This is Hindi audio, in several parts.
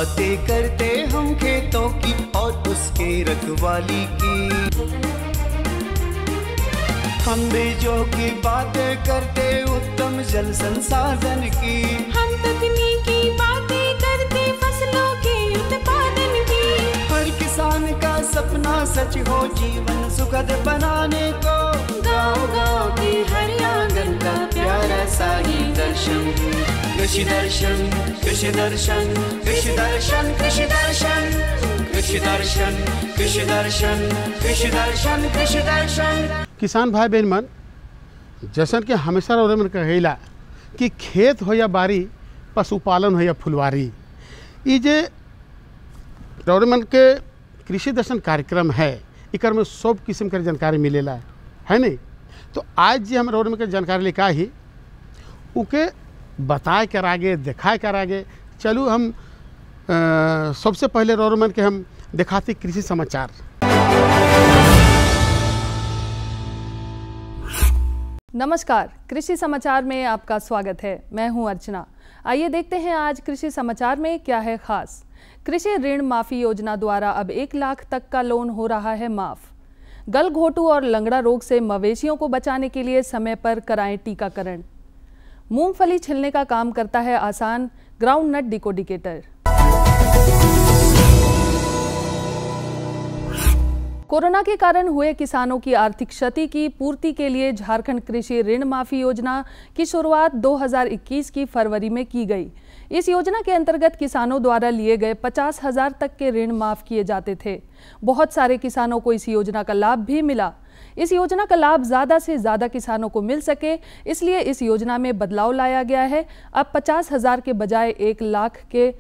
बातें करते हम खेतों की और उसके रखवाली की। हम बीजों की बातें करते उत्तम जल संसाधन की। हम तकनीकी बातें करते फसलों के उत्पादन की। हर किसान का सपना सच हो जीवन सुखद बनाने को। गाँव-गाँव के हर आंगन का प्यारा सा ही दर्शन। कृषि दर्शन, कृषि दर्शन, कृषि दर्शन, कृषि दर्शन, कृषि दर्शन, कृषि दर्शन, कृषि दर्शन, कृषि दर्शन। किसान भाई बहन मन, जैसन कि हमेशा रौरे मन कहेला कि खेत हो या बारी, पशुपालन हो या फुलवारी, ये जे रौरे मन के कृषि दर्शन कार्यक्रम है, इकर में सब किस्म के जानकारी मिलेला है नहीं। तो आज जी हम रौरे मन के जानकारी लेकर ही उके बताए कर आगे, दिखाए कर आगे चलू। हम सबसे पहले रौरे मन के हम दिखाते कृषि समाचार। नमस्कार, कृषि समाचार में आपका स्वागत है। मैं हूं अर्चना। आइए देखते हैं आज कृषि समाचार में क्या है खास। कृषि ऋण माफी योजना द्वारा अब 1 लाख तक का लोन हो रहा है माफ। गलघोटू और लंगड़ा रोग से मवेशियों को बचाने के लिए समय पर कराएं टीकाकरण। मूंगफली छिलने का काम करता है आसान ग्राउंड नट डिकोडिकेटर। कोरोना के कारण हुए किसानों की आर्थिक क्षति की पूर्ति के लिए झारखंड कृषि ऋण माफी योजना की शुरुआत 2021 की फरवरी में की गई। इस योजना के अंतर्गत किसानों द्वारा लिए गए 50,000 तक के ऋण माफ किए जाते थे। बहुत सारे किसानों को इस योजना का लाभ भी मिला। इस योजना का लाभ ज़्यादा से ज़्यादा किसानों को मिल सके, इसलिए इस योजना में बदलाव लाया गया है। अब 50,000 के बजाय 1 लाख के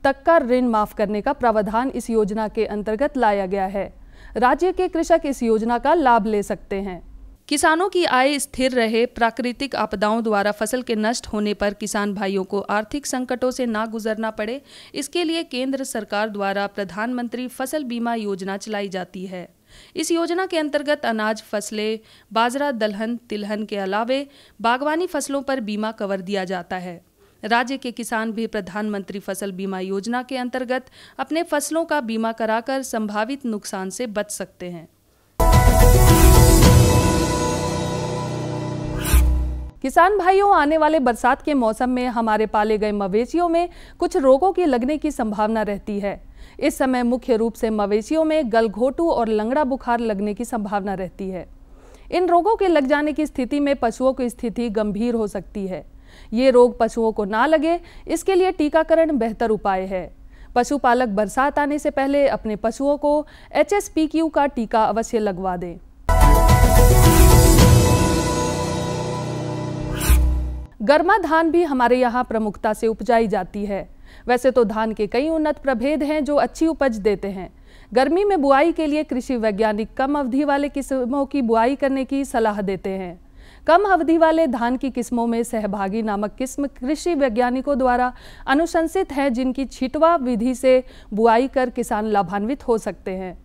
तक का ऋण माफ करने का प्रावधान इस योजना के अंतर्गत लाया गया है। राज्य के कृषक इस योजना का लाभ ले सकते हैं। किसानों की आय स्थिर रहे, प्राकृतिक आपदाओं द्वारा फसल के नष्ट होने पर किसान भाइयों को आर्थिक संकटों से ना गुजरना पड़े, इसके लिए केंद्र सरकार द्वारा प्रधानमंत्री फसल बीमा योजना चलाई जाती है। इस योजना के अंतर्गत अनाज फसलें, बाजरा, दलहन, तिलहन के अलावे बागवानी फसलों पर बीमा कवर दिया जाता है। राज्य के किसान भी प्रधानमंत्री फसल बीमा योजना के अंतर्गत अपने फसलों का बीमा कराकर संभावित नुकसान से बच सकते हैं। किसान भाइयों, आने वाले बरसात के मौसम में हमारे पाले गए मवेशियों में कुछ रोगों के लगने की संभावना रहती है। इस समय मुख्य रूप से मवेशियों में गलघोटू और लंगड़ा बुखार लगने की संभावना रहती है। इन रोगों के लग जाने की स्थिति में पशुओं की स्थिति गंभीर हो सकती है। ये रोग पशुओं को ना लगे, इसके लिए टीकाकरण बेहतर उपाय है। पशुपालक बरसात आने से पहले अपने पशुओं को HSPQ का टीका अवश्य लगवा दें। गर्मा धान भी हमारे यहाँ प्रमुखता से उपजाई जाती है। वैसे तो धान के कई उन्नत प्रभेद हैं जो अच्छी उपज देते हैं। गर्मी में बुआई के लिए कृषि वैज्ञानिक कम अवधि वाले किस्मों की बुआई करने की सलाह देते हैं। कम अवधि वाले धान की किस्मों में सहभागी नामक किस्म कृषि वैज्ञानिकों द्वारा अनुशंसित है, जिनकी छिटवा विधि से बुआई कर किसान लाभान्वित हो सकते हैं।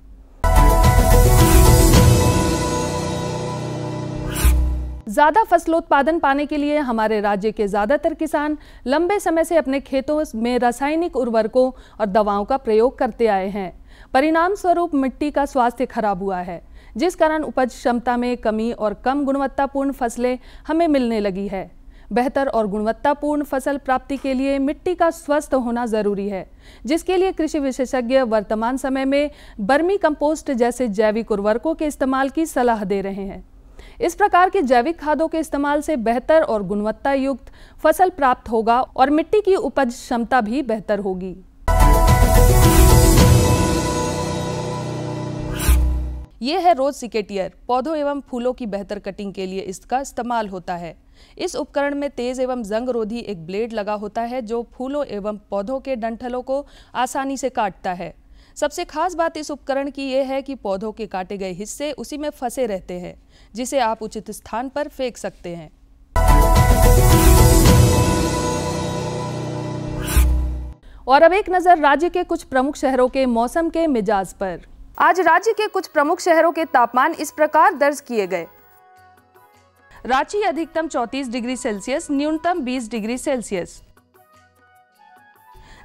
ज़्यादा फसलोत्पादन पाने के लिए हमारे राज्य के ज़्यादातर किसान लंबे समय से अपने खेतों में रासायनिक उर्वरकों और दवाओं का प्रयोग करते आए हैं। परिणाम स्वरूप मिट्टी का स्वास्थ्य खराब हुआ है, जिस कारण उपज क्षमता में कमी और कम गुणवत्तापूर्ण फसलें हमें मिलने लगी है। बेहतर और गुणवत्तापूर्ण फसल प्राप्ति के लिए मिट्टी का स्वस्थ होना जरूरी है, जिसके लिए कृषि विशेषज्ञ वर्तमान समय में वर्मी कंपोस्ट जैसे जैविक उर्वरकों के इस्तेमाल की सलाह दे रहे हैं। इस प्रकार के जैविक खादों के इस्तेमाल से बेहतर और गुणवत्ता युक्त फसल प्राप्त होगा और मिट्टी की उपज क्षमता भी बेहतर होगी। ये है रोज सिकेटियर। पौधों एवं फूलों की बेहतर कटिंग के लिए इसका इस्तेमाल होता है। इस उपकरण में तेज एवं जंग रोधी एक ब्लेड लगा होता है जो फूलों एवं पौधों के डंठलों को आसानी से काटता है। सबसे खास बात इस उपकरण की यह है कि पौधों के काटे गए हिस्से उसी में फंसे रहते हैं, जिसे आप उचित स्थान पर फेंक सकते हैं। और अब एक नजर राज्य के कुछ प्रमुख शहरों के मौसम के मिजाज पर। आज राज्य के कुछ प्रमुख शहरों के तापमान इस प्रकार दर्ज किए गए। रांची अधिकतम 34 डिग्री सेल्सियस, न्यूनतम 20 डिग्री सेल्सियस।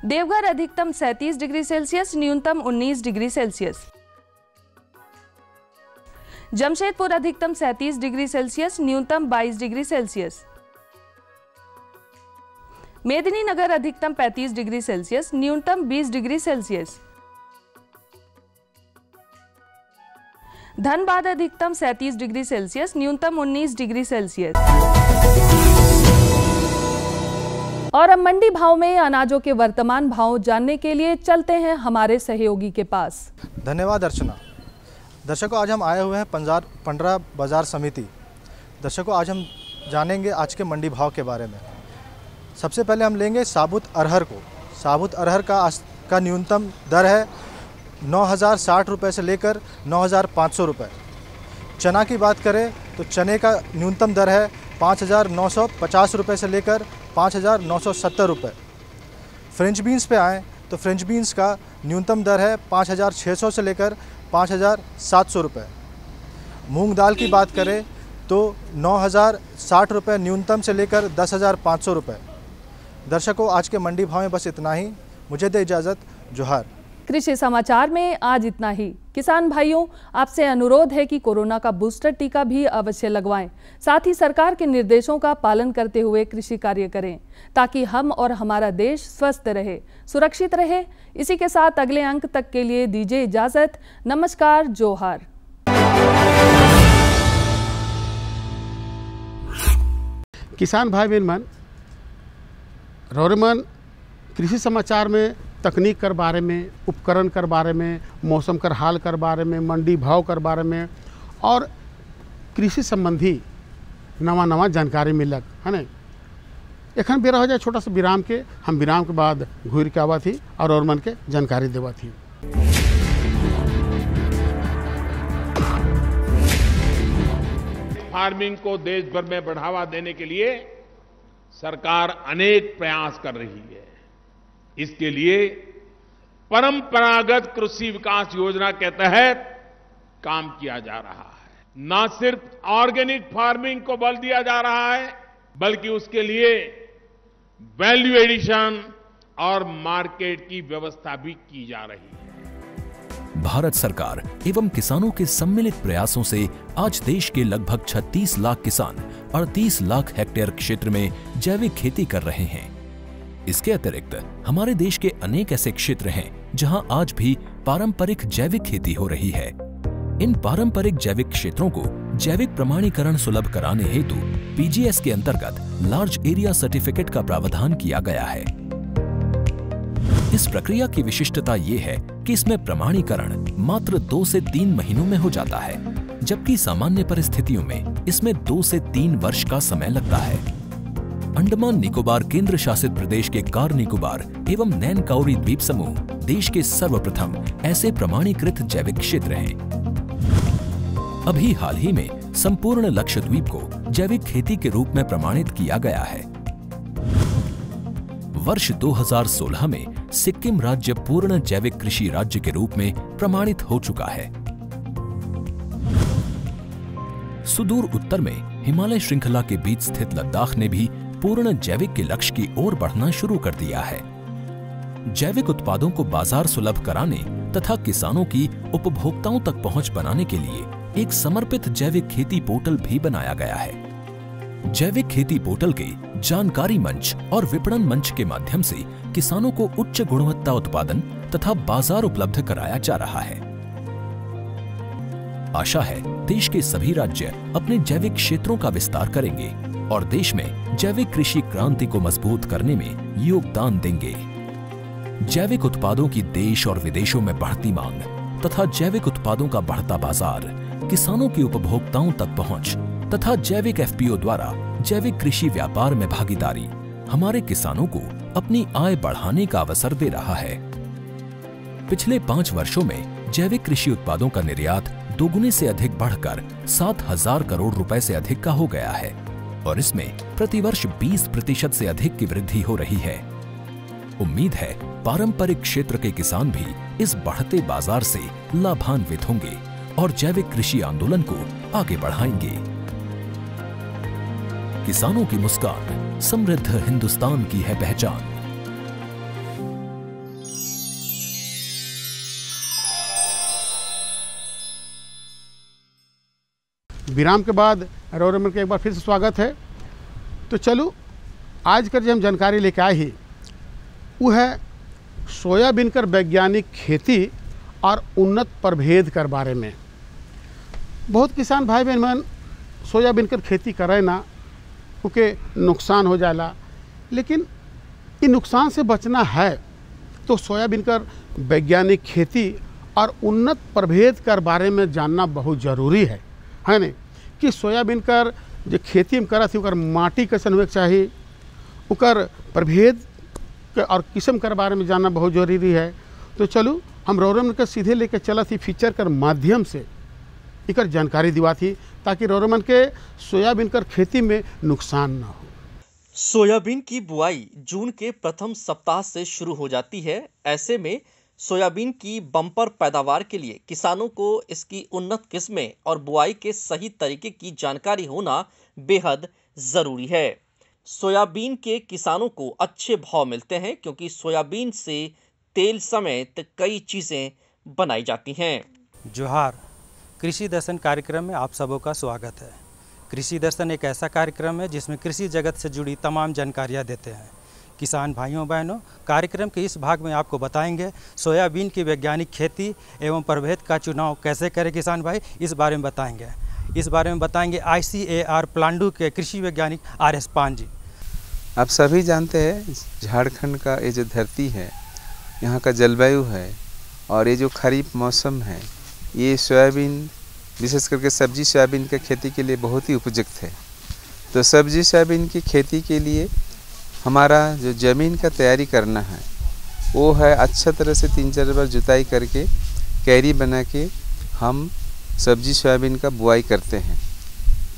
देवघर अधिकतम 37 डिग्री सेल्सियस, न्यूनतम 19 डिग्री सेल्सियस। जमशेदपुर अधिकतम 37 डिग्री सेल्सियस, न्यूनतम 22 डिग्री सेल्सियस। मेदिनीनगर अधिकतम 35 डिग्री सेल्सियस, न्यूनतम 20 डिग्री सेल्सियस। धनबाद अधिकतम 37 डिग्री सेल्सियस, न्यूनतम 19 डिग्री सेल्सियस। और अब मंडी भाव में अनाजों के वर्तमान भाव जानने के लिए चलते हैं हमारे सहयोगी के पास। धन्यवाद अर्चना। दर्शकों, आज हम आए हुए हैं पंडरा बाजार समिति। दर्शकों, आज हम जानेंगे आज के मंडी भाव के बारे में। सबसे पहले हम लेंगे साबुत अरहर को। साबुत अरहर का न्यूनतम दर है 9,060 रुपये से लेकर 9,500 रुपये। चना की बात करें तो चने का न्यूनतम दर है 5,950 रुपये से लेकर 5,970 रुपये। फ्रेंच बीन्स पे आएँ तो फ्रेंच बीन्स का न्यूनतम दर है 5,600 से लेकर 5,700 रुपये। मूंग दाल की बात करें तो 9,060 रुपये न्यूनतम से लेकर 10,500 रुपये। दर्शकों, आज के मंडी भाव में बस इतना ही। मुझे दे इजाज़त। जोहार। कृषि समाचार में आज इतना ही। किसान भाइयों, आपसे अनुरोध है कि कोरोना का बूस्टर टीका भी अवश्य लगवाएं। साथ ही सरकार के निर्देशों का पालन करते हुए कृषि कार्य करें ताकि हम और हमारा देश स्वस्थ रहे, सुरक्षित रहे। इसी के साथ अगले अंक तक के लिए दीजिए इजाजत। नमस्कार, जोहार। किसान भाई बहन मन, रोरमन कृषि समाचार में तकनीक कर बारे में, उपकरण कर बारे में, मौसम कर हाल कर बारे में, मंडी भाव कर बारे में और कृषि संबंधी नवा जानकारी मिलक है ना। एखन बेरा हो जाए छोटा सा विराम के। हम विराम के बाद घूर के आवा थी और मन के जानकारी देवा थी। फार्मिंग को देश भर में बढ़ावा देने के लिए सरकार अनेक प्रयास कर रही है। इसके लिए परंपरागत कृषि विकास योजना के तहत काम किया जा रहा है। न सिर्फ ऑर्गेनिक फार्मिंग को बल दिया जा रहा है, बल्कि उसके लिए वैल्यू एडिशन और मार्केट की व्यवस्था भी की जा रही है। भारत सरकार एवं किसानों के सम्मिलित प्रयासों से आज देश के लगभग 36 लाख किसान 38 लाख हेक्टेयर क्षेत्र में जैविक खेती कर रहे हैं। इसके अतिरिक्त हमारे देश के अनेक ऐसे क्षेत्र हैं जहां आज भी पारंपरिक जैविक खेती हो रही है। इन पारंपरिक जैविक क्षेत्रों को जैविक प्रमाणीकरण सुलभ कराने हेतु पीजीएस के अंतर्गत लार्ज एरिया सर्टिफिकेट का प्रावधान किया गया है। इस प्रक्रिया की विशिष्टता ये है कि इसमें प्रमाणीकरण मात्र 2 से 3 महीनों में हो जाता है, जबकि सामान्य परिस्थितियों में इसमें 2 से 3 वर्ष का समय लगता है। अंडमान निकोबार केंद्र शासित प्रदेश के कार निकोबार एवं नैन काउरी द्वीप समूह देश के सर्वप्रथम ऐसे प्रमाणीकृत जैविक क्षेत्र हैं। अभी हाल ही में संपूर्ण लक्षद्वीप को जैविक खेती के रूप में प्रमाणित किया गया है। वर्ष 2016 में सिक्किम राज्य पूर्ण जैविक कृषि राज्य के रूप में प्रमाणित हो चुका है। सुदूर उत्तर में हिमालय श्रृंखला के बीच स्थित लद्दाख ने भी पूर्ण जैविक के लक्ष्य की ओर बढ़ना शुरू कर दिया है। जैविक उत्पादों को बाजार सुलभ कराने तथा किसानों की उपभोक्ताओं तक पहुंच बनाने के लिए एक समर्पित जैविक खेती पोर्टल भी बनाया गया है। जैविक खेती पोर्टल के जानकारी मंच और विपणन मंच के माध्यम से किसानों को उच्च गुणवत्ता उत्पादन तथा बाजार उपलब्ध कराया जा रहा है। आशा है देश के सभी राज्य अपने जैविक क्षेत्रों का विस्तार करेंगे और देश में जैविक कृषि क्रांति को मजबूत करने में योगदान देंगे। जैविक उत्पादों की देश और विदेशों में बढ़ती मांग तथा जैविक उत्पादों का बढ़ता बाजार, किसानों की उपभोक्ताओं तक पहुंच तथा जैविक एफपीओ द्वारा जैविक कृषि व्यापार में भागीदारी हमारे किसानों को अपनी आय बढ़ाने का अवसर दे रहा है। पिछले 5 वर्षों में जैविक कृषि उत्पादों का निर्यात दोगुने से अधिक बढ़कर 7,000 करोड़ रुपए से अधिक का हो गया है और इसमें प्रतिवर्ष 20% से अधिक की वृद्धि हो रही है। उम्मीद है पारंपरिक क्षेत्र के किसान भी इस बढ़ते बाजार से लाभान्वित होंगे और जैविक कृषि आंदोलन को आगे बढ़ाएंगे। किसानों की मुस्कान समृद्ध हिंदुस्तान की है पहचान। विराम के बाद रौरमन का एक बार फिर से स्वागत है। तो चलो आज कर जो हम जानकारी लेके आए ही वो है सोयाबीन कर वैज्ञानिक खेती और उन्नत प्रभेद कर बारे में। बहुत किसान भाई बहन मन सोयाबीन कर खेती करे ना, क्योंकि नुकसान हो जाला, लेकिन ये नुकसान से बचना है तो सोयाबीन कर वैज्ञानिक खेती और उन्नत प्रभेद कर बारे में जानना बहुत ज़रूरी है नहीं कि सोयाबीन कर जो खेती में करत ओकर माटी कैसन होके चाहिए, ओकर प्रभेद और किस्म कर बारे में जानना बहुत जरूरी है। तो चलो हम रौरमन के सीधे लेके चला थी फीचर कर माध्यम से इकर जानकारी दिवा थी ताकि रौरमन के सोयाबीन कर खेती में नुकसान ना हो। सोयाबीन की बुआई जून के प्रथम सप्ताह से शुरू हो जाती है। ऐसे में सोयाबीन की बम्पर पैदावार के लिए किसानों को इसकी उन्नत किस्में और बुआई के सही तरीके की जानकारी होना बेहद जरूरी है। सोयाबीन के किसानों को अच्छे भाव मिलते हैं क्योंकि सोयाबीन से तेल समेत कई चीजें बनाई जाती हैं। जोहार, कृषि दर्शन कार्यक्रम में आप सबों का स्वागत है। कृषि दर्शन एक ऐसा कार्यक्रम है जिसमें कृषि जगत से जुड़ी तमाम जानकारियां देते हैं। किसान भाइयों बहनों, कार्यक्रम के इस भाग में आपको बताएंगे सोयाबीन की वैज्ञानिक खेती एवं प्रभेद का चुनाव कैसे करें किसान भाई, इस बारे में बताएंगे। इस बारे में बताएंगे ICAR प्लांडू के कृषि वैज्ञानिक RS पान जी। आप सभी जानते हैं झारखंड का ये जो धरती है, यहाँ का जलवायु है और ये जो खरीफ मौसम है, ये सोयाबीन विशेष करके सब्जी सोयाबीन की खेती के लिए बहुत ही उपयुक्त है। तो सब्जी सोयाबीन की खेती के लिए हमारा जो ज़मीन का तैयारी करना है वो है अच्छा तरह से 3-4 बार जुताई करके कैरी बना के हम सब्जी सोयाबीन का बुआई करते हैं।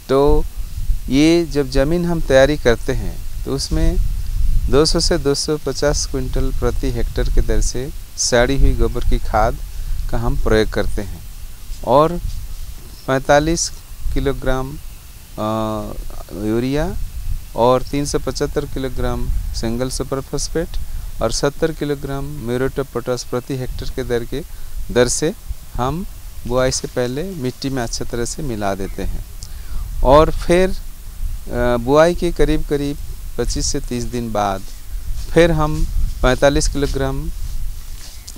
तो ये जब ज़मीन हम तैयारी करते हैं तो उसमें 200 से 250 क्विंटल प्रति हेक्टेयर के दर से सड़ी हुई गोबर की खाद का हम प्रयोग करते हैं और 45 किलोग्राम यूरिया और 375 किलोग्राम सिंगल सुपर फॉस्फेट और 70 किलोग्राम म्यूरेट ऑफ पोटाश प्रति हेक्टेयर के दर से हम बुआई से पहले मिट्टी में अच्छी तरह से मिला देते हैं और फिर बुआई के करीब 25 से 30 दिन बाद फिर हम 45 किलोग्राम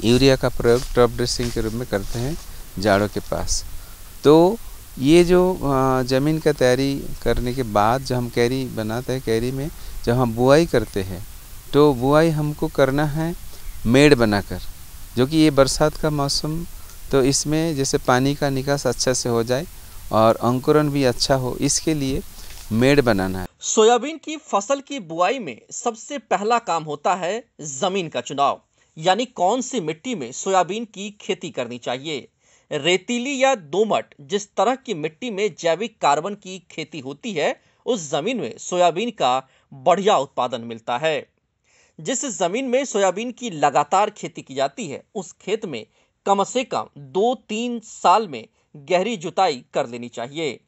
यूरिया का प्रयोग टॉप ड्रेसिंग के रूप में करते हैं जाड़ों के पास। तो ये जो ज़मीन का तैयारी करने के बाद जब हम कैरी बनाते हैं, कैरी में जब हम बुआई करते हैं तो बुआई हमको करना है मेड़ बनाकर, जो कि ये बरसात का मौसम, तो इसमें जैसे पानी का निकास अच्छा से हो जाए और अंकुरण भी अच्छा हो, इसके लिए मेड़ बनाना है। सोयाबीन की फसल की बुआई में सबसे पहला काम होता है जमीन का चुनाव, यानी कौन सी मिट्टी में सोयाबीन की खेती करनी चाहिए। रेतीली या दोमट, जिस तरह की मिट्टी में जैविक कार्बन की खेती होती है, उस जमीन में सोयाबीन का बढ़िया उत्पादन मिलता है। जिस जमीन में सोयाबीन की लगातार खेती की जाती है उस खेत में कम से कम 2-3 साल में गहरी जुताई कर लेनी चाहिए।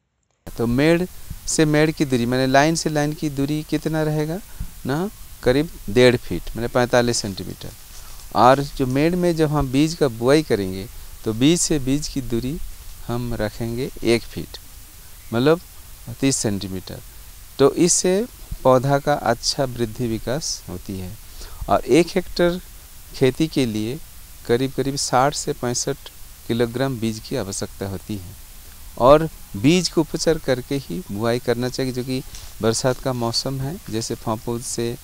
तो मेड़ से मेड़ की दूरी, मैंने लाइन से लाइन की दूरी कितना रहेगा ना, करीब 1.5 फीट, मैंने 45 सेंटीमीटर। और जो मेड़ में जब हम बीज का बुआई करेंगे तो बीज से बीज की दूरी हम रखेंगे 1 फीट, मतलब 30 सेंटीमीटर। तो इससे पौधा का अच्छा वृद्धि विकास होती है। और 1 हेक्टेयर खेती के लिए करीब 60 से 65 किलोग्राम बीज की आवश्यकता होती है और बीज को उपचार करके ही बुआई करना चाहिए, जो कि बरसात का मौसम है। जैसे फफूंद से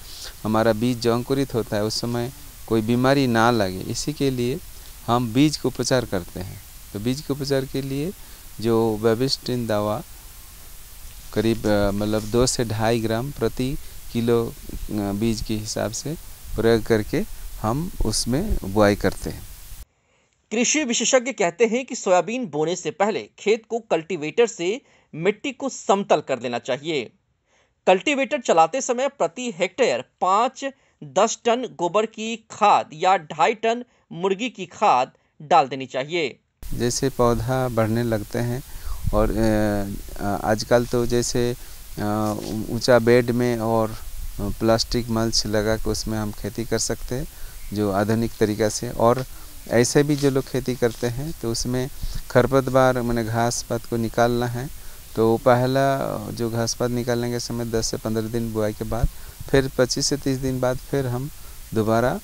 हमारा बीज जो अंकुरित होता है उस समय कोई बीमारी ना लगे, इसी के लिए हम बीज को उपचार करते हैं। तो बीज के उपचार के लिए जो बेबिस्टिन दवा करीब मतलब 2 से 2.5 ग्राम प्रति किलो बीज के हिसाब से प्रयोग करके हम उसमें बुआई करते हैं। कृषि विशेषज्ञ कहते हैं कि सोयाबीन बोने से पहले खेत को कल्टीवेटर से मिट्टी को समतल कर देना चाहिए। कल्टीवेटर चलाते समय प्रति हेक्टेयर 5-10 टन गोबर की खाद या 2.5 टन मुर्गी की खाद डाल देनी चाहिए। जैसे पौधा बढ़ने लगते हैं और आजकल तो जैसे ऊंचा बेड में और प्लास्टिक मल्च लगा के उसमें हम खेती कर सकते हैं, जो आधुनिक तरीका से। और ऐसे भी जो लोग खेती करते हैं तो उसमें खरपतवार माने घास पात को निकालना है तो पहला जो घास पात निकालने के समय 10 से 15 दिन बुआई के बाद फिर 25 से 30 दिन बाद फिर हम दोबारा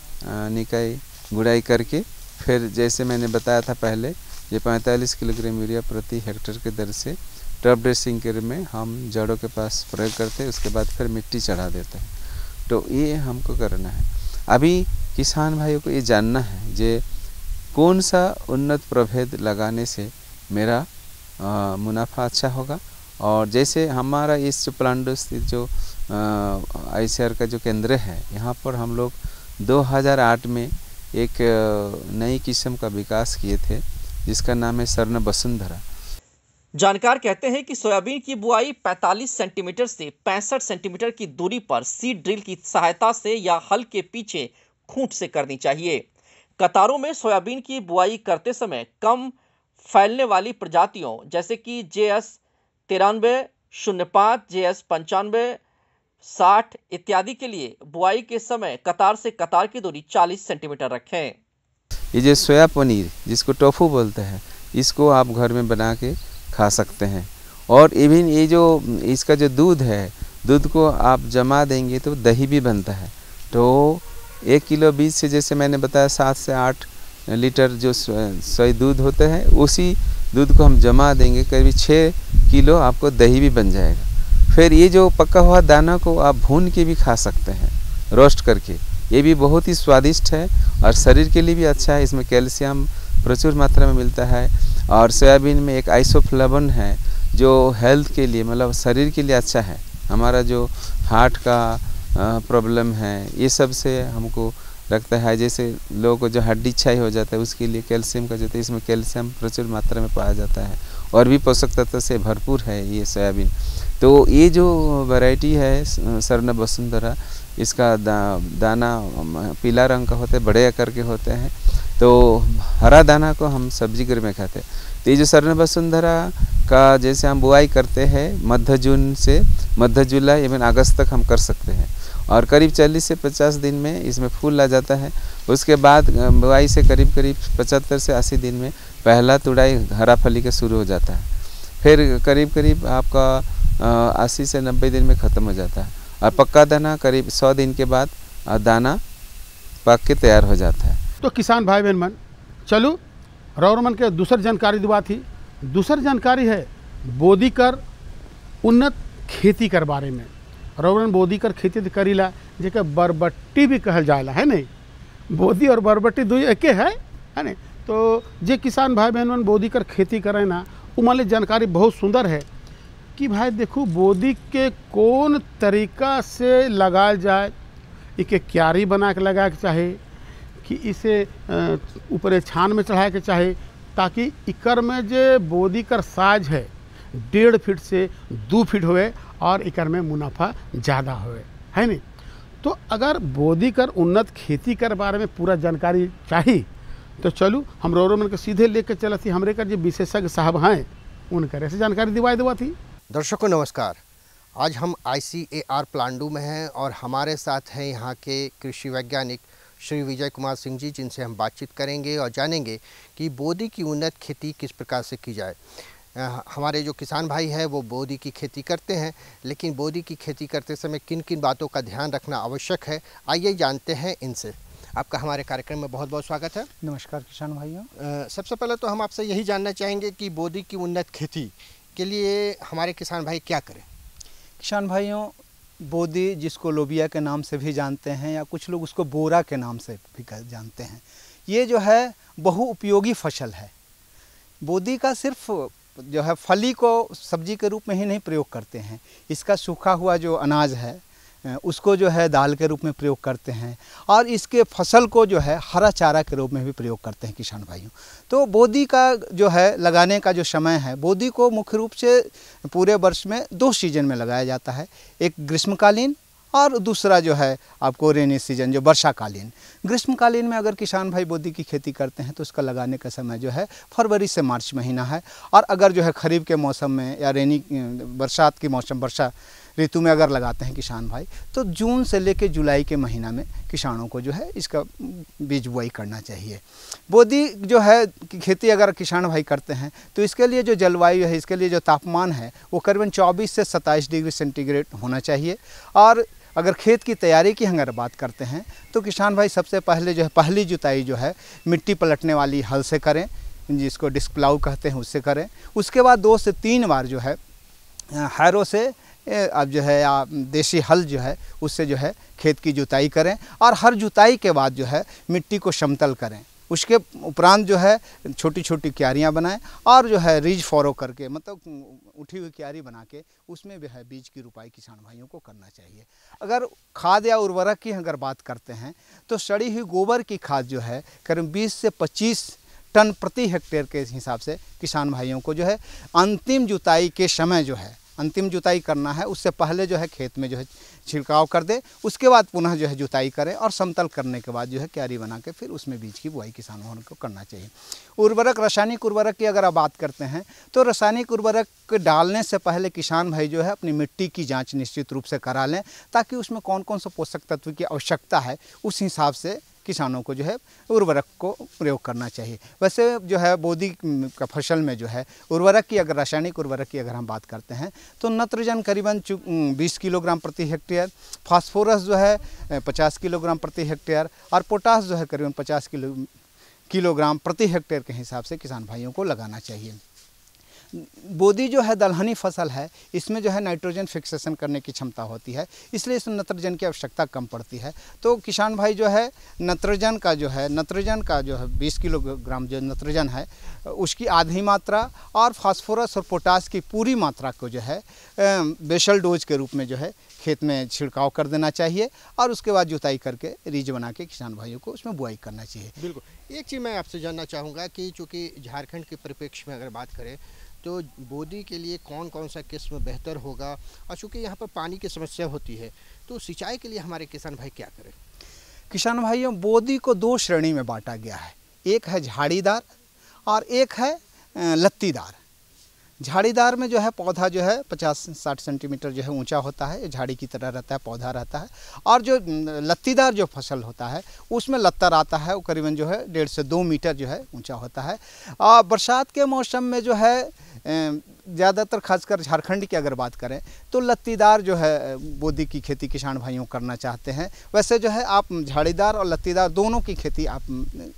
निकाई गुड़ाई करके फिर जैसे मैंने बताया था पहले ये 45 किलोग्राम यूरिया प्रति हेक्टेयर के दर से टॉप ड्रेसिंग के में हम जड़ों के पास प्रयोग करते हैं। उसके बाद फिर मिट्टी चढ़ा देते हैं। तो ये हमको करना है। अभी किसान भाइयों को ये जानना है जे कौन सा उन्नत प्रभेद लगाने से मेरा मुनाफा अच्छा होगा। और जैसे हमारा इस जो प्लांडो स्थित जो ICAR का जो केंद्र है, यहाँ पर हम लोग 2008 में एक नई किस्म का विकास किए थे जिसका नाम है स्वर्ण वसुंधरा। जानकार कहते हैं कि सोयाबीन की बुआई 45 सेंटीमीटर से 65 सेंटीमीटर की दूरी पर सीड ड्रिल की सहायता से या हल के पीछे खूंट से करनी चाहिए। कतारों में सोयाबीन की बुआई करते समय कम फैलने वाली प्रजातियों जैसे कि JS 9305, JS 95, 60 इत्यादि के लिए बुआई के समय कतार से कतार की दूरी 40 सेंटीमीटर रखें। ये जो सोया पनीर जिसको टोफू बोलते हैं, इसको आप घर में बना के खा सकते हैं। और इवन ये जो इसका जो दूध है, दूध को आप जमा देंगे तो दही भी बनता है। तो 1 किलो बीज से जैसे मैंने बताया 7 से 8 लीटर जो सोया दूध होता है, उसी दूध को हम जमा देंगे, करीब 6 किलो आपको दही भी बन जाएगा। फिर ये जो पका हुआ दाना को आप भून के भी खा सकते हैं, रोस्ट करके। ये भी बहुत ही स्वादिष्ट है और शरीर के लिए भी अच्छा है। इसमें कैल्शियम प्रचुर मात्रा में मिलता है। और सोयाबीन में एक आइसोफ्लेवन है जो हेल्थ के लिए मतलब शरीर के लिए अच्छा है। हमारा जो हार्ट का प्रॉब्लम है ये सब से हमको रखता है। जैसे लोगों को जो हड्डी क्षय हो जाता है उसके लिए कैल्शियम का जो है, इसमें कैल्शियम प्रचुर मात्रा में पाया जाता है और भी पोषक तत्व से भरपूर है ये सोयाबीन। तो ये जो वैरायटी है स्वर्ण वसुंधरा, इसका दाना पीला रंग का होता है, बड़े आकार के होते हैं। तो हरा दाना को हम सब्जी के रूप में खाते हैं। तो ये जो स्वर्ण वसुंधरा का जैसे हम बुआई करते हैं मध्य जून से मध्य जुलाई एवं अगस्त तक हम कर सकते हैं और करीब 40 से 50 दिन में इसमें फूल आ जाता है। उसके बाद बुआई से करीब 75 से 80 दिन में पहला तुड़ाई हरा फली का शुरू हो जाता है। फिर करीब आपका 80 से 90 दिन में ख़त्म हो जाता है और पक्का दाना करीब 100 दिन के बाद दाना पक के तैयार हो जाता है। तो किसान भाई बहन मन चलो रौर मन के दूसर जानकारी दुआ थी। दूसर जानकारी है बोदी कर उन्नत खेती कर बारे में। रौरन बोदी कर खेती तो करीला जेके बरबट्टी भी कहल जाला है नहीं। बोदी और बरबट्टी दो एके है नहीं। तो जे किसान भाई बहन मन बोदी कर खेती करें ना उमले जानकारी बहुत सुंदर है कि भाई देखो बोदी के कौन तरीका से लगाया जाए। इके क्यारी बना के लगाए के चाहे कि इसे ऊपर छान में चढ़ाए के चाहे ताकि इकर में जे बोदी कर साइज है 1.5 फीट से 2 फीट हुए और इकर में मुनाफा ज़्यादा हुए है नहीं। तो अगर बोदी कर उन्नत खेती कर बारे में पूरा जानकारी चाहिए तो चलू हम रोरो मन के सीधे लेके चला थी हमरे कर जो विशेषज्ञ साहब हैं उनकर ऐसे जानकारी दिवा थी। दर्शकों नमस्कार। आज हम ICAR प्लांडू में हैं और हमारे साथ हैं यहाँ के कृषि वैज्ञानिक श्री विजय कुमार सिंह जी, जिनसे हम बातचीत करेंगे और जानेंगे कि बोदी की उन्नत खेती किस प्रकार से की जाए। हमारे जो किसान भाई हैं वो बोदी की खेती करते हैं, लेकिन बोदी की खेती करते समय किन किन बातों का ध्यान रखना आवश्यक है, आइए जानते हैं इनसे। आपका हमारे कार्यक्रम में बहुत बहुत स्वागत है। नमस्कार किसान भाइयों। सबसे पहले तो हम आपसे यही जानना चाहेंगे कि बोदी की उन्नत खेती के लिए हमारे किसान भाई क्या करें। किसान भाइयों, बोदी जिसको लोबिया के नाम से भी जानते हैं या कुछ लोग उसको बोरा के नाम से भी जानते हैं, ये जो है बहुउपयोगी फसल है। बोदी का सिर्फ जो है फली को सब्जी के रूप में ही नहीं प्रयोग करते हैं, इसका सूखा हुआ जो अनाज है उसको जो है दाल के रूप में प्रयोग करते हैं और इसके फसल को जो है हरा चारा के रूप में भी प्रयोग करते हैं किसान भाइयों। तो बोदी का जो है लगाने का जो समय है, बोदी को मुख्य रूप से पूरे वर्ष में 2 सीजन में लगाया जाता है, एक ग्रीष्मकालीन और दूसरा जो है आपको रेनी सीजन जो वर्षाकालीन। ग्रीष्मकालीन में अगर किसान भाई बोदी की खेती करते हैं तो उसका लगाने का समय जो है फरवरी से मार्च महीना है। और अगर जो है खरीफ के मौसम में या रेनी बरसात की मौसम वर्षा ऋतु में अगर लगाते हैं किसान भाई, तो जून से लेकर जुलाई के महीना में किसानों को जो है इसका बीज बुआई करना चाहिए। बोदी जो है कि खेती अगर किसान भाई करते हैं तो इसके लिए जो जलवायु है, इसके लिए जो तापमान है वो करीबन 24 से 27 डिग्री सेंटीग्रेड होना चाहिए। और अगर खेत की तैयारी की अगर बात करते हैं तो किसान भाई सबसे पहले जो है पहली जुताई जो है मिट्टी पलटने वाली हल से करें, जिसको डिस्क प्लाऊ कहते हैं, उससे करें। उसके बाद 2 से 3 बार जो है हैरो से अब जो है या देसी हल जो है उससे जो है खेत की जुताई करें। और हर जुताई के बाद जो है मिट्टी को समतल करें। उसके उपरांत जो है छोटी छोटी क्यारियां बनाएं और जो है रीज फॉरो करके, मतलब उठी हुई क्यारी बना के उसमें भी है बीज की रुपाई किसान भाइयों को करना चाहिए। अगर खाद या उर्वरक की अगर बात करते हैं तो सड़ी हुई गोबर की खाद जो है करीब 20 से 25 टन प्रति हेक्टेयर के हिसाब से किसान भाइयों को जो है अंतिम जुताई के समय जो है अंतिम जुताई करना है, उससे पहले जो है खेत में जो है छिड़काव कर दे। उसके बाद पुनः जो है जुताई करें और समतल करने के बाद जो है क्यारी बना के फिर उसमें बीज की बुआई किसानों को करना चाहिए। उर्वरक, रासायनिक उर्वरक की अगर आप बात करते हैं तो रासायनिक उर्वरक डालने से पहले किसान भाई जो है अपनी मिट्टी की जाँच निश्चित रूप से करा लें, ताकि उसमें कौन कौन सा पोषक तत्व की आवश्यकता है उस हिसाब से किसानों को जो है उर्वरक को प्रयोग करना चाहिए। वैसे जो है बोदी का फसल में जो है उर्वरक की, अगर रासायनिक उर्वरक की अगर हम बात करते हैं तो नत्रजन करीबन 20 किलोग्राम प्रति हेक्टेयर, फास्फोरस जो है 50 किलोग्राम प्रति हेक्टेयर और पोटास जो है करीबन 50 किलोग्राम प्रति हेक्टेयर के हिसाब से किसान भाइयों को लगाना चाहिए। बोदी जो है दलहनी फसल है, इसमें जो है नाइट्रोजन फिक्सेशन करने की क्षमता होती है, इसलिए इसमें नत्रजन की आवश्यकता कम पड़ती है। तो किसान भाई जो है नत्रजन का जो है 20 किलोग्राम जो नत्रजन है उसकी आधी मात्रा और फास्फोरस और पोटास की पूरी मात्रा को जो है बेसल डोज के रूप में जो है खेत में छिड़काव कर देना चाहिए और उसके बाद जुताई करके रीज बना के किसान भाइयों को उसमें बुआई करना चाहिए। बिल्कुल। एक चीज़ मैं आपसे जानना चाहूँगा कि चूँकि झारखंड के परिप्रेक्ष्य में अगर बात करें तो बोदी के लिए कौन कौन सा किस्म बेहतर होगा, और चूँकि यहाँ पर पानी की समस्या होती है तो सिंचाई के लिए हमारे किसान भाई क्या करें? किसान भाइयों, बोदी को 2 श्रेणी में बांटा गया है, एक है झाड़ीदार और एक है लत्तीदार। झाड़ीदार में जो है पौधा जो है 50-60 सेंटीमीटर जो है ऊंचा होता है, झाड़ी की तरह रहता है, पौधा रहता है। और जो लत्तीदार जो फसल होता है उसमें लत्तर आता है, वो करीबन जो है 1.5 से 2 मीटर जो है ऊंचा होता है। और बरसात के मौसम में जो है ज़्यादातर खासकर झारखंड की अगर बात करें तो लत्तीदार जो है बोदी की खेती किसान भाइयों करना चाहते हैं। वैसे जो है आप झाड़ीदार और लत्तीदार दोनों की खेती आप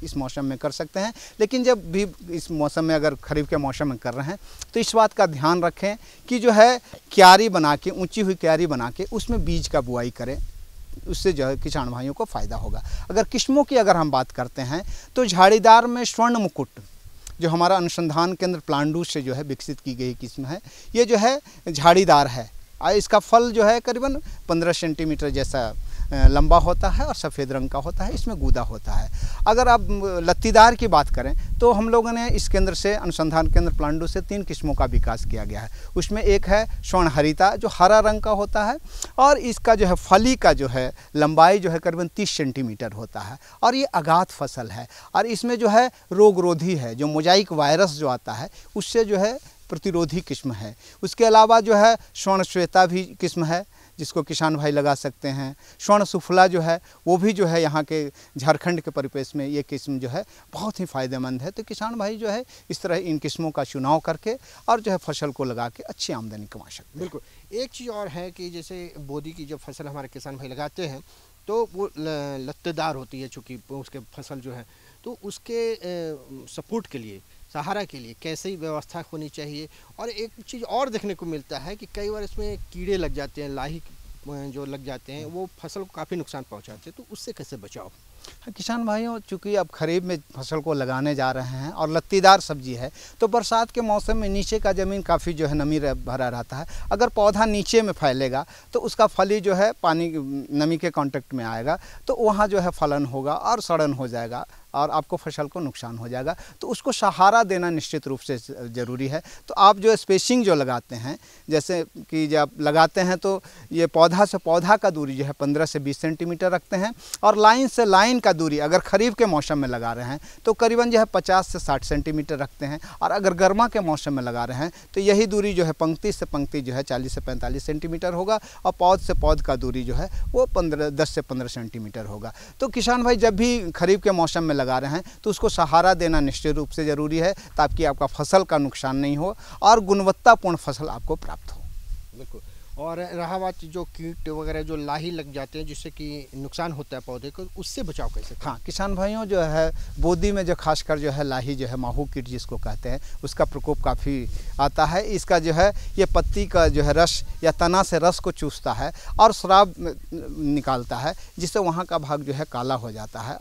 इस मौसम में कर सकते हैं, लेकिन जब भी इस मौसम में अगर खरीफ के मौसम में कर रहे हैं तो इस बात का ध्यान रखें कि जो है क्यारी बना के, ऊंची हुई क्यारी बना के उसमें बीज का बुआई करें, उससे जो है किसान भाइयों को फ़ायदा होगा। अगर किस्मों की अगर हम बात करते हैं तो झाड़ीदार में स्वर्ण मुकुट जो हमारा अनुसंधान केंद्र प्लांडू से जो है विकसित की गई किस्म है, ये जो है झाड़ीदार है। इसका फल जो है करीबन 15 सेंटीमीटर जैसा लंबा होता है और सफ़ेद रंग का होता है, इसमें गूदा होता है। अगर आप लत्तीदार की बात करें तो हम लोगों ने इस केंद्र से, अनुसंधान केंद्र प्लांडू से 3 किस्मों का विकास किया गया है। उसमें एक है स्वर्ण हरिता जो हरा रंग का होता है और इसका जो है फली का जो है लंबाई जो है करीबन 30 सेंटीमीटर होता है और ये अगाध फसल है और इसमें जो है रोगरोधी है, जो मोजाइक वायरस जो आता है उससे जो है प्रतिरोधी किस्म है। उसके अलावा जो है स्वर्ण श्वेता भी किस्म है जिसको किसान भाई लगा सकते हैं। स्वर्ण सुफला जो है वो भी जो है यहाँ के झारखंड के परिवेश में ये किस्म जो है बहुत ही फ़ायदेमंद है। तो किसान भाई जो है इस तरह इन किस्मों का चुनाव करके और जो है फसल को लगा के अच्छी आमदनी कमा सकते हैं। बिल्कुल। एक चीज़ और है कि जैसे बोदी की जब फसल हमारे किसान भाई लगाते हैं तो वो लत्तेदार होती है, चूँकि उसके फसल जो है तो उसके सपोर्ट के लिए, सहारा के लिए कैसी व्यवस्था होनी चाहिए। और एक चीज़ और देखने को मिलता है कि कई बार इसमें कीड़े लग जाते हैं, लाही जो लग जाते हैं वो फसल को काफ़ी नुकसान पहुंचाते हैं, तो उससे कैसे बचाओ? किसान भाइयों, चूँकि अब खरीफ में फसल को लगाने जा रहे हैं और लत्तीदार सब्जी है तो बरसात के मौसम में नीचे का ज़मीन काफ़ी जो है नमी भरा रहता है। अगर पौधा नीचे में फैलेगा तो उसका फली जो है पानी नमी के कांटेक्ट में आएगा तो वहाँ जो है फलन होगा और सड़न हो जाएगा, और आपको फसल को नुकसान हो जाएगा। तो उसको सहारा देना निश्चित रूप से ज़रूरी है। तो आप जो स्पेसिंग जो लगाते हैं, जैसे कि जब लगाते हैं तो ये पौधा से पौधा का दूरी जो है 15 से 20 सेंटीमीटर रखते हैं, और लाइन से लाइन का दूरी अगर खरीफ के मौसम में लगा रहे हैं तो करीबन जो है 50 से 60 सेंटीमीटर रखते हैं, और अगर गर्मा के मौसम में लगा रहे हैं तो यही दूरी जो है पंक्ति से पंक्ति जो है 40 से 45 सेंटीमीटर होगा, और पौध से पौध का दूरी जो है वो 10 से 15 सेंटीमीटर होगा। तो किसान भाई जब भी खरीफ के मौसम में लगा रहे हैं तो उसको सहारा देना निश्चित रूप से ज़रूरी है, ताकि आपका फसल का नुकसान नहीं हो और गुणवत्तापूर्ण फसल आपको प्राप्त हो। बिल्कुल। और रहा बात जो कीट वगैरह जो लाही लग जाते हैं जिससे कि नुकसान होता है पौधे को, उससे बचाव कैसे? हाँ, किसान भाइयों जो है बोदी में जो खासकर जो है लाही जो है माहू कीट जिसको कहते हैं, उसका प्रकोप काफ़ी आता है। इसका जो है ये पत्ती का जो है रस या तना से रस को चूसता है और शराब निकालता है, जिससे वहाँ का भाग जो है काला हो जाता है।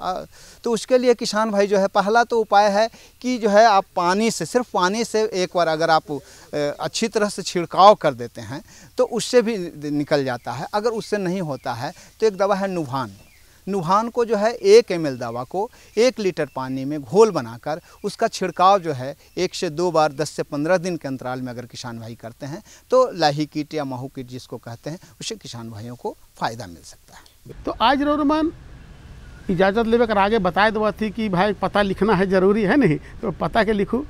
तो उसके लिए किसान भाई जो है पहला तो उपाय है कि जो है आप पानी से, सिर्फ पानी से एक बार अगर आप अच्छी तरह से छिड़काव कर देते हैं तो उससे भी निकल जाता है। अगर उससे नहीं होता है तो एक दवा है नुभान। नुभान को जो है 1 ml दवा को 1 लीटर पानी में घोल बनाकर उसका छिड़काव जो है 1 से 2 बार 10 से 15 दिन के अंतराल में अगर किसान भाई करते हैं तो लाही कीट या माहू कीट जिसको कहते हैं उससे किसान भाइयों को फ़ायदा मिल सकता है। तो आज रोरमान इजाज़त लेवे कर आगे बताए दवा थी कि भाई पता लिखना है ज़रूरी है नहीं, तो पता के लिखूँ।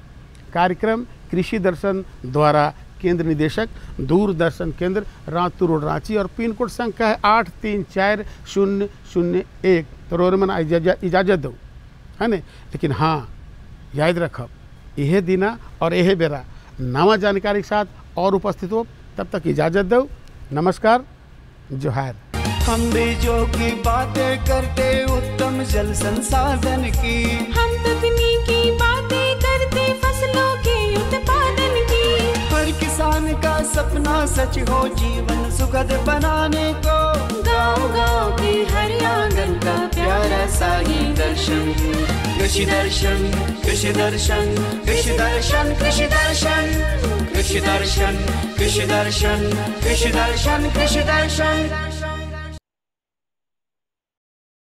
कार्यक्रम कृषि दर्शन द्वारा केंद्र निदेशक दूरदर्शन केंद्र रातू रोड रांची, और पिन कोड संख्या है 834001। तो रोरमन इजाज़त दो है न, लेकिन हाँ याद रखब यह दिना और यह बेरा नवा जानकारी के साथ और उपस्थित हो। तब तक इजाज़त दो। नमस्कार, जोहार। हम बीजों की बातें करते उत्तम जल संसाधन की, हम तकनीकी बातें करते फसलों के उत्पादन की। हर किसान का सपना सच हो जीवन सुखद बनाने को, गाँव-गाँव के हर आंगन का प्यारा सा ही दर्शन। कृषि दर्शन, कृषि दर्शन, कृषि दर्शन, कृषि दर्शन, कृषि दर्शन, कृषि दर्शन, कृषि दर्शन, कृषि दर्शन।